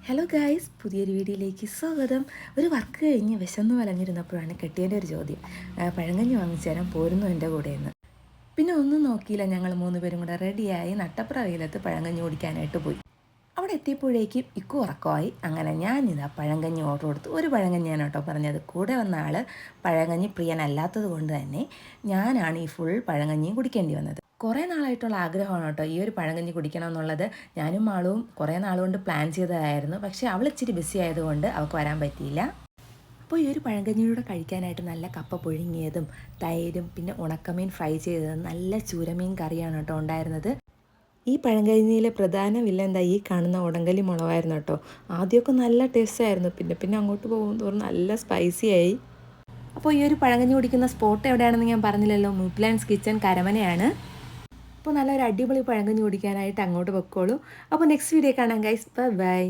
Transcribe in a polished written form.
Hello guys, പുതിയൊരു വീഡിയോയിലേക്ക് സ്വാഗതം. ഒരു വർക്ക് കഴിഞ്ഞ് വിശന്ന് വലഞ്ഞിരുന്നപ്പോഴാണ് കെട്ടിയൻ്റെ ഒരു ചോദ്യം, പഴങ്കഞ്ഞി വാങ്ങിച്ചു തരാൻ പോരുന്നു എൻ്റെ കൂടെയെന്ന്. പിന്നെ ഒന്നും നോക്കിയില്ല, ഞങ്ങൾ 3 പേരും കൂടെ റെഡിയായി നട്ടപ്ര വെയിലത്ത് പഴങ്കഞ്ഞി കുടിക്കാനായിട്ട് പോയി. അവിടെ എത്തിയപ്പോഴേക്കും ഇക്കു ഉറക്കമായി. അങ്ങനെ ഞാനിതാ പഴങ്കഞ്ഞി ഓർഡർ കൊടുത്തു. ഒരു പഴങ്കഞ്ഞിയാണ് കേട്ടോ പറഞ്ഞത്. കൂടെ വന്ന ആൾ പഴങ്കഞ്ഞി പ്രിയനല്ലാത്തത് കൊണ്ട് തന്നെ ഞാനാണ് ഈ ഫുൾ പഴങ്കഞ്ഞിയും കുടിക്കേണ്ടി വന്നത്. കുറേ നാളായിട്ടുള്ള ആഗ്രഹമാണ് കേട്ടോ ഈ ഒരു പഴങ്കഞ്ഞി കുടിക്കണം എന്നുള്ളത്. ഞാനും ആളും കുറേ നാളുകൊണ്ട് പ്ലാൻ ചെയ്തതായിരുന്നു. പക്ഷേ അവൾ ഇച്ചിരി ബിസി ആയതുകൊണ്ട് അവൾക്ക് വരാൻ പറ്റിയില്ല. അപ്പോൾ ഈ ഒരു പഴങ്കഞ്ഞിയൂടെ കഴിക്കാനായിട്ട് നല്ല കപ്പ പുഴുങ്ങിയതും തൈരും പിന്നെ ഉണക്കമീൻ ഫ്രൈ ചെയ്തതും നല്ല ചൂരമീൻ കറിയാണ് കേട്ടോ ഉണ്ടായിരുന്നത്. ഈ പഴങ്കഞ്ഞിയിലെ പ്രധാന വില്ല എന്താ, ഈ കാണുന്ന ഉടങ്കലി മുളകായിരുന്നു കേട്ടോ. ആദ്യമൊക്കെ നല്ല ടേസ്റ്റ് ആയിരുന്നു, പിന്നെ പിന്നെ അങ്ങോട്ട് പോകും തോറും നല്ല സ്പൈസി ആയി. അപ്പോൾ ഈ ഒരു പഴങ്കഞ്ഞി കുടിക്കുന്ന സ്പോട്ട് എവിടെയാണെന്ന് ഞാൻ പറഞ്ഞില്ലല്ലോ, മുപ്ലാൻസ് കിച്ചൺ കരമനയാണ്. അപ്പോൾ നല്ലൊരു അടിപൊളി പഴങ്കഞ്ഞി കുടിക്കാനായിട്ട് അങ്ങോട്ട് പൊക്കോളൂ. അപ്പോൾ നെക്സ്റ്റ് വീഡിയോ കാണാം ഗൈസ്, ബൈ ബൈ.